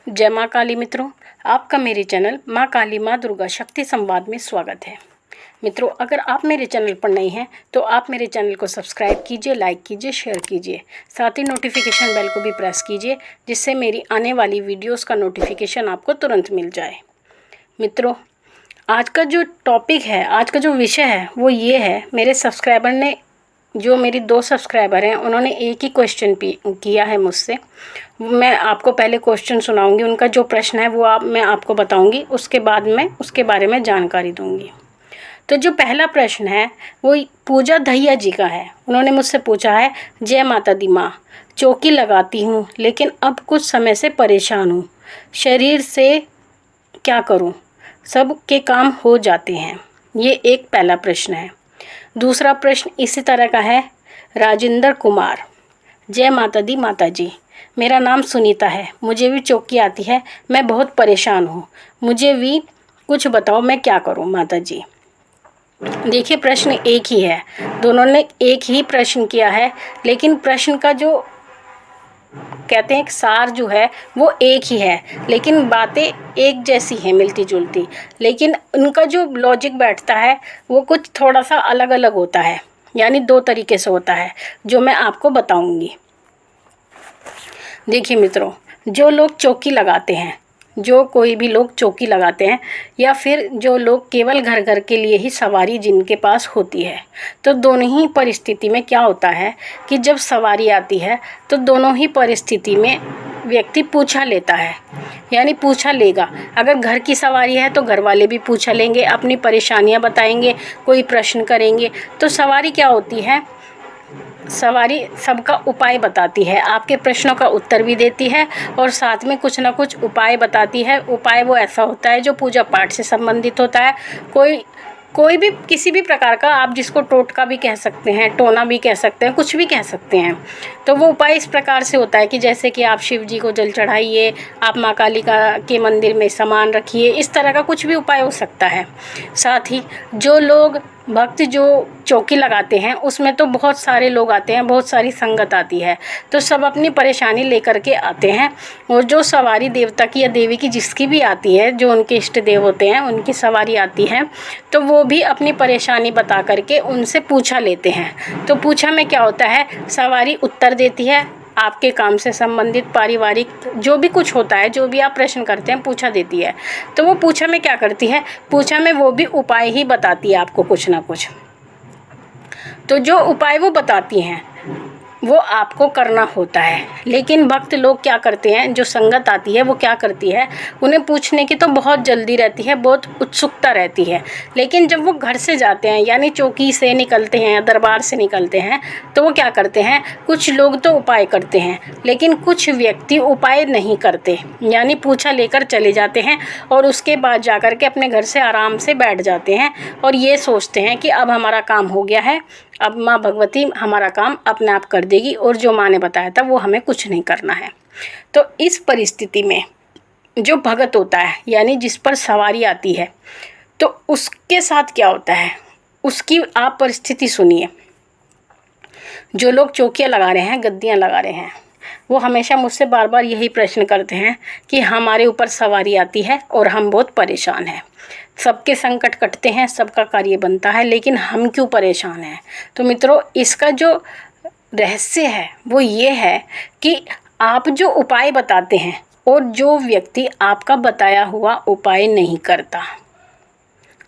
जय माँ काली मित्रों, आपका मेरे चैनल माँ काली माँ दुर्गा शक्ति संवाद में स्वागत है। मित्रों, अगर आप मेरे चैनल पर नए हैं तो आप मेरे चैनल को सब्सक्राइब कीजिए, लाइक कीजिए, शेयर कीजिए। साथ ही नोटिफिकेशन बेल को भी प्रेस कीजिए, जिससे मेरी आने वाली वीडियोस का नोटिफिकेशन आपको तुरंत मिल जाए। मित्रों, आज का जो टॉपिक है, आज का जो विषय है वो ये है, मेरे सब्सक्राइबर ने, जो मेरी 2 सब्सक्राइबर हैं, उन्होंने एक ही क्वेश्चन किया है मुझसे। मैं आपको पहले क्वेश्चन सुनाऊंगी, उनका जो प्रश्न है वो मैं आपको बताऊंगी, उसके बाद मैं उसके बारे में जानकारी दूंगी। तो जो पहला प्रश्न है वो पूजा दहिया जी का है। उन्होंने मुझसे पूछा है, जय माता दी माँ, चौकी लगाती हूँ लेकिन अब कुछ समय से परेशान हूँ, शरीर से क्या करूँ, सब के काम हो जाते हैं। ये एक पहला प्रश्न है। दूसरा प्रश्न इसी तरह का है, राजेंद्र कुमार, जय माता दी माता जी, मेरा नाम सुनीता है, मुझे भी चौकी आती है, मैं बहुत परेशान हूँ, मुझे भी कुछ बताओ, मैं क्या करूँ माता जी। देखिए, प्रश्न एक ही है, दोनों ने एक ही प्रश्न किया है, लेकिन प्रश्न का जो कहते हैं सार जो है वो एक ही है, लेकिन बातें एक जैसी हैं, मिलती जुलती, लेकिन उनका जो लॉजिक बैठता है वो कुछ थोड़ा सा अलग अलग होता है, यानी 2 तरीके से होता है, जो मैं आपको बताऊंगी। देखिए मित्रों, जो लोग चौकी लगाते हैं, जो कोई भी लोग चौकी लगाते हैं, या फिर जो लोग केवल घर घर के लिए ही सवारी जिनके पास होती है, तो दोनों ही परिस्थिति में क्या होता है कि जब सवारी आती है तो दोनों ही परिस्थिति में व्यक्ति पूछा लेता है, यानी पूछा लेगा। अगर घर की सवारी है तो घर वाले भी पूछा लेंगे, अपनी परेशानियां बताएंगे, कोई प्रश्न करेंगे। तो सवारी क्या होती है, सवारी सबका उपाय बताती है, आपके प्रश्नों का उत्तर भी देती है और साथ में कुछ ना कुछ उपाय बताती है। उपाय वो ऐसा होता है जो पूजा पाठ से संबंधित होता है। कोई भी किसी भी प्रकार का, आप जिसको टोटका भी कह सकते हैं, टोना भी कह सकते हैं, कुछ भी कह सकते हैं। तो वो उपाय इस प्रकार से होता है कि जैसे कि आप शिव जी को जल चढ़ाइए, आप माँ काली के मंदिर में सामान रखिए, इस तरह का कुछ भी उपाय हो सकता है। साथ ही जो लोग भक्त जो चौकी लगाते हैं उसमें तो बहुत सारे लोग आते हैं, बहुत सारी संगत आती है, तो सब अपनी परेशानी लेकर के आते हैं। और जो सवारी देवता की या देवी की जिसकी भी आती है, जो उनके इष्ट देव होते हैं, उनकी सवारी आती है, तो वो भी अपनी परेशानी बता करके उनसे पूछा लेते हैं। तो पूछा में क्या होता है, सवारी उत्तर देती है, आपके काम से संबंधित पारिवारिक जो भी कुछ होता है, जो भी आप प्रश्न करते हैं, पूछा देती है। तो वो पूछा में क्या करती है, पूछा में वो भी उपाय ही बताती है आपको कुछ ना कुछ। तो जो उपाय वो बताती हैं वो आपको करना होता है। लेकिन भक्त लोग क्या करते हैं, जो संगत आती है वो क्या करती है, उन्हें पूछने की तो बहुत जल्दी रहती है, बहुत उत्सुकता रहती है, लेकिन जब वो घर से जाते हैं, यानी चौकी से निकलते हैं, दरबार से निकलते हैं, तो वो क्या करते हैं, कुछ लोग तो उपाय करते हैं, लेकिन कुछ व्यक्ति उपाय नहीं करते, यानी पूछा लेकर चले जाते हैं और उसके बाद जा कर के अपने घर से आराम से बैठ जाते हैं और ये सोचते हैं कि अब हमारा काम हो गया है, अब माँ भगवती हमारा काम अपने आप कर देगी और जो माँ ने बताया था वो हमें कुछ नहीं करना है। तो इस परिस्थिति में जो भगत होता है, यानी जिस पर सवारी आती है, तो उसके साथ क्या होता है, उसकी आप परिस्थिति सुनिए। जो लोग चौकियाँ लगा रहे हैं, गद्दियाँ लगा रहे हैं, वो हमेशा मुझसे बार बार यही प्रश्न करते हैं कि हमारे ऊपर सवारी आती है और हम बहुत परेशान हैं, सबके संकट कटते हैं, सबका कार्य बनता है, लेकिन हम क्यों परेशान हैं। तो मित्रों, इसका जो रहस्य है वो ये है कि आप जो उपाय बताते हैं और जो व्यक्ति आपका बताया हुआ उपाय नहीं करता,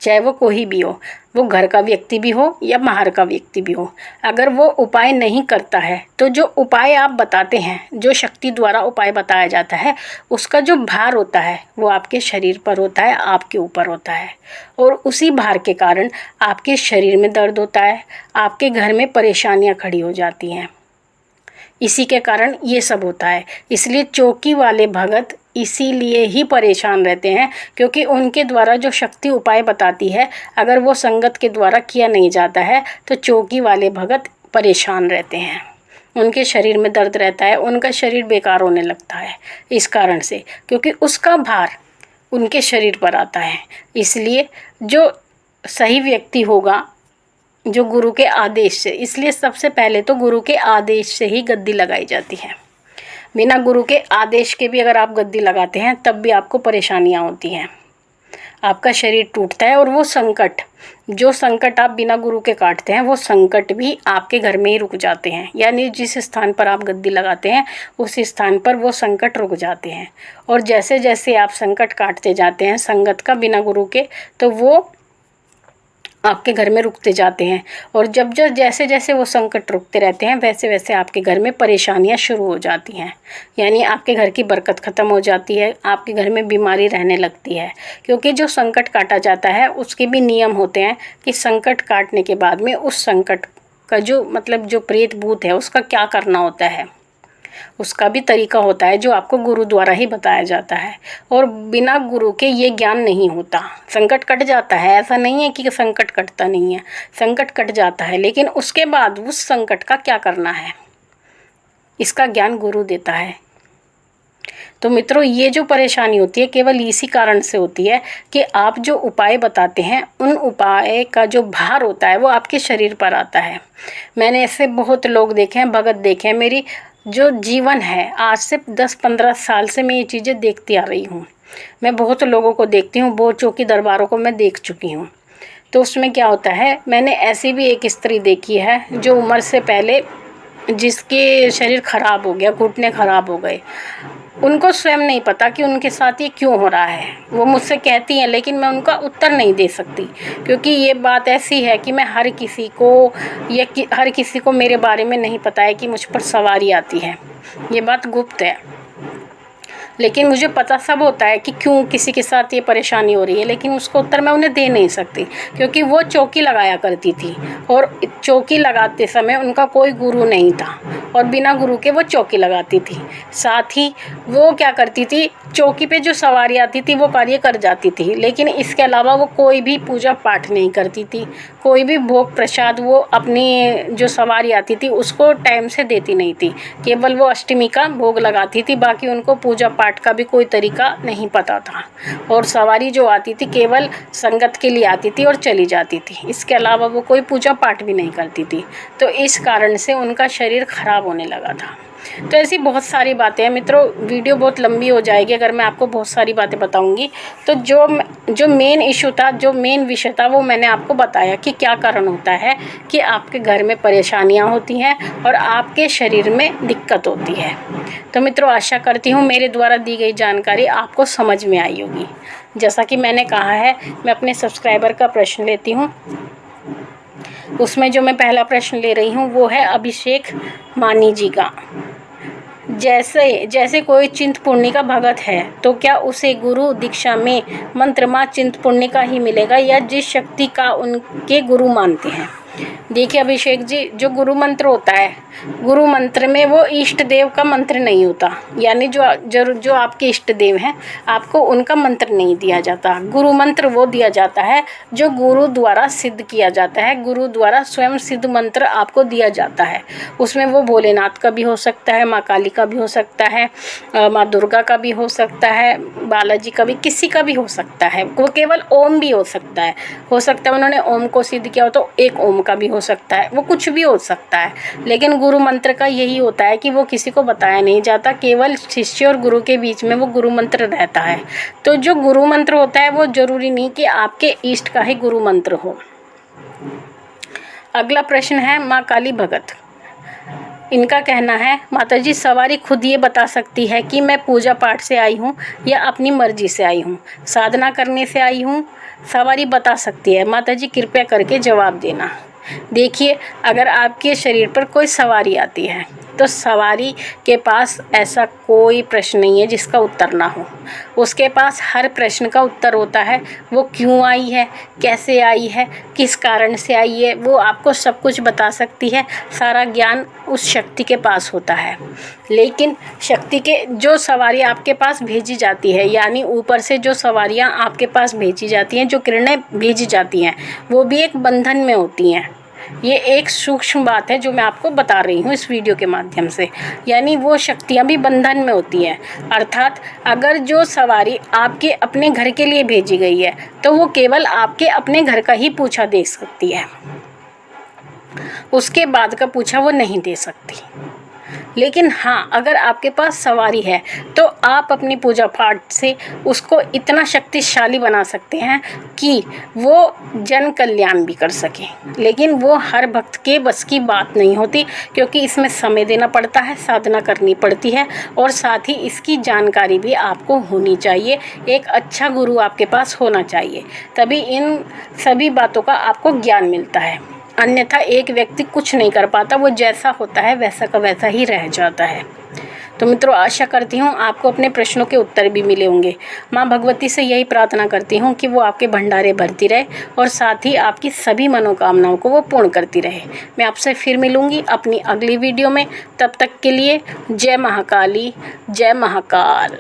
चाहे वो कोई भी हो, वो घर का व्यक्ति भी हो या बाहर का व्यक्ति भी हो, अगर वो उपाय नहीं करता है तो जो उपाय आप बताते हैं, जो शक्ति द्वारा उपाय बताया जाता है, उसका जो भार होता है वो आपके शरीर पर होता है, आपके ऊपर होता है, और उसी भार के कारण आपके शरीर में दर्द होता है, आपके घर में परेशानियां खड़ी हो जाती हैं। इसी के कारण ये सब होता है। इसलिए चौकी वाले भगत इसीलिए ही परेशान रहते हैं, क्योंकि उनके द्वारा जो शक्ति उपाय बताती है, अगर वो संगत के द्वारा किया नहीं जाता है तो चौकी वाले भगत परेशान रहते हैं, उनके शरीर में दर्द रहता है, उनका शरीर बेकार होने लगता है, इस कारण से, क्योंकि उसका भार उनके शरीर पर आता है। इसलिए जो सही व्यक्ति होगा, जो गुरु के आदेश से, इसलिए सबसे पहले तो गुरु के आदेश से ही गद्दी लगाई जाती है। बिना गुरु के आदेश के भी अगर आप गद्दी लगाते हैं तब भी आपको परेशानियां होती हैं, आपका शरीर टूटता है। और वो संकट, जो संकट आप बिना गुरु के काटते हैं, वो संकट भी आपके घर में ही रुक जाते हैं। यानी जिस स्थान पर आप गद्दी लगाते हैं उस स्थान पर वो संकट रुक जाते हैं। और जैसे जैसे आप संकट काटते जाते हैं संगत का बिना गुरु के, तो वो आपके घर में रुकते जाते हैं। और जब जैसे जैसे वो संकट रुकते रहते हैं वैसे वैसे आपके घर में परेशानियां शुरू हो जाती हैं। यानी आपके घर की बरकत ख़त्म हो जाती है, आपके घर में बीमारी रहने लगती है। क्योंकि जो संकट काटा जाता है उसके भी नियम होते हैं कि संकट काटने के बाद में उस संकट का जो जो प्रेत भूत है उसका क्या करना होता है, उसका भी तरीका होता है जो आपको गुरु द्वारा ही बताया जाता है। और बिना गुरु के ये ज्ञान नहीं होता। संकट कट जाता है, ऐसा नहीं है कि संकट कटता नहीं है, संकट कट जाता है, लेकिन उसके बाद उस संकट का क्या करना है इसका ज्ञान गुरु देता है। तो मित्रों, ये जो परेशानी होती है केवल इसी कारण से होती है कि आप जो उपाय बताते हैं उन उपाय का जो भार होता है वो आपके शरीर पर आता है। मैंने ऐसे बहुत लोग देखे हैं, भगत देखे हैं। मेरी जो जीवन है आज से 10-15 साल से मैं ये चीज़ें देखती आ रही हूँ। मैं बहुत लोगों को देखती हूँ, बहुत चौकी दरबारों को मैं देख चुकी हूँ। तो उसमें क्या होता है, मैंने ऐसी भी एक स्त्री देखी है जो उम्र से पहले जिसके शरीर खराब हो गया, घुटने खराब हो गए। उनको स्वयं नहीं पता कि उनके साथ ये क्यों हो रहा है। वो मुझसे कहती हैं लेकिन मैं उनका उत्तर नहीं दे सकती, क्योंकि ये बात ऐसी है कि मैं हर किसी को मेरे बारे में नहीं पता है कि मुझ पर सवारी आती है। ये बात गुप्त है, लेकिन मुझे पता सब होता है कि क्यों किसी के साथ ये परेशानी हो रही है, लेकिन उसका उत्तर मैं उन्हें दे नहीं सकती क्योंकि वो चौकी लगाया करती थी और चौकी लगाते समय उनका कोई गुरु नहीं था और बिना गुरु के वो चौकी लगाती थी। साथ ही वो क्या करती थी, चौकी पे जो सवारी आती थी वो कार्य कर जाती थी, लेकिन इसके अलावा वो कोई भी पूजा पाठ नहीं करती थी, कोई भी भोग प्रसाद वो अपनी जो सवारी आती थी उसको टाइम से देती नहीं थी। केवल वो अष्टमी का भोग लगाती थी, बाकी उनको पूजा पाठ का भी कोई तरीका नहीं पता था। और सवारी जो आती थी केवल संगत के लिए आती थी और चली जाती थी, इसके अलावा वो कोई पूजा पाठ भी नहीं करती थी। तो इस कारण से उनका शरीर खराब होने लगा था। तो ऐसी बहुत सारी बातें हैं मित्रों, वीडियो बहुत लंबी हो जाएगी अगर मैं आपको बहुत सारी बातें बताऊंगी। तो जो मेन इशू था, जो मेन विषय था, वो मैंने आपको बताया कि क्या कारण होता है कि आपके घर में परेशानियां होती हैं और आपके शरीर में दिक्कत होती है। तो मित्रों, आशा करती हूँ मेरे द्वारा दी गई जानकारी आपको समझ में आई होगी। जैसा कि मैंने कहा है, मैं अपने सब्सक्राइबर का प्रश्न लेती हूँ। उसमें जो मैं पहला प्रश्न ले रही हूँ वो है अभिषेक मानी जी का। जैसे कोई चिंतपूर्णी का भगत है तो क्या उसे गुरु दीक्षा में मंत्र माँ चिंतपूर्णी का ही मिलेगा या जिस शक्ति का उनके गुरु मानते हैं? देखिए अभिषेक जी, जो गुरु मंत्र होता है, गुरु मंत्र में वो इष्ट देव का मंत्र नहीं होता। यानी जो आपके इष्ट देव हैं आपको उनका मंत्र नहीं दिया जाता। गुरु मंत्र वो दिया जाता है जो गुरु द्वारा सिद्ध किया जाता है, गुरु द्वारा स्वयं सिद्ध मंत्र आपको दिया जाता है। उसमें वो भोलेनाथ का भी हो सकता है, माँ काली का भी हो सकता है, माँ दुर्गा का भी हो सकता है, बालाजी का भी, किसी का भी हो सकता है। वो केवल ओम भी हो सकता है उन्होंने ओम को सिद्ध किया हो तो एक ओम का भी हो सकता है, वो कुछ भी हो सकता है। लेकिन गुरु मंत्र का यही होता है कि वो किसी को बताया नहीं जाता, केवल शिष्य और गुरु के बीच में वो गुरु मंत्र रहता है। तो जो गुरु मंत्र होता है वो जरूरी नहीं कि आपके इष्ट का ही गुरु मंत्र हो। अगला प्रश्न है माँ काली भगत। इनका कहना है, माताजी सवारी खुद ये बता सकती है कि मैं पूजा पाठ से आई हूँ या अपनी मर्जी से आई हूँ, साधना करने से आई हूँ? सवारी बता सकती है, माताजी कृपया करके जवाब देना। देखिए, अगर आपके शरीर पर कोई सवारी आती है तो सवारी के पास ऐसा कोई प्रश्न नहीं है जिसका उत्तर ना हो। उसके पास हर प्रश्न का उत्तर होता है। वो क्यों आई है, कैसे आई है, किस कारण से आई है, वो आपको सब कुछ बता सकती है। सारा ज्ञान उस शक्ति के पास होता है। लेकिन शक्ति के जो सवारी आपके पास भेजी जाती है, यानी ऊपर से जो सवारियाँ आपके पास भेजी जाती हैं, जो किरणें भेजी जाती हैं, वो भी एक बंधन में होती हैं। ये एक सूक्ष्म बात है जो मैं आपको बता रही हूँ इस वीडियो के माध्यम से। यानी वो शक्तियाँ भी बंधन में होती हैं। अर्थात अगर जो सवारी आपके अपने घर के लिए भेजी गई है तो वो केवल आपके अपने घर का ही पूछा दे सकती है, उसके बाद का पूछा वो नहीं दे सकती। लेकिन हाँ, अगर आपके पास सवारी है तो आप अपनी पूजा पाठ से उसको इतना शक्तिशाली बना सकते हैं कि वो जन कल्याण भी कर सके। लेकिन वो हर भक्त के बस की बात नहीं होती, क्योंकि इसमें समय देना पड़ता है, साधना करनी पड़ती है और साथ ही इसकी जानकारी भी आपको होनी चाहिए। एक अच्छा गुरु आपके पास होना चाहिए, तभी इन सभी बातों का आपको ज्ञान मिलता है। अन्यथा एक व्यक्ति कुछ नहीं कर पाता, वो जैसा होता है वैसा का वैसा ही रह जाता है। तो मित्रों, आशा करती हूँ आपको अपने प्रश्नों के उत्तर भी मिले होंगे। माँ भगवती से यही प्रार्थना करती हूँ कि वो आपके भंडारे भरती रहे और साथ ही आपकी सभी मनोकामनाओं को वो पूर्ण करती रहे। मैं आपसे फिर मिलूँगी अपनी अगली वीडियो में। तब तक के लिए जय महाकाली, जय महाकाल।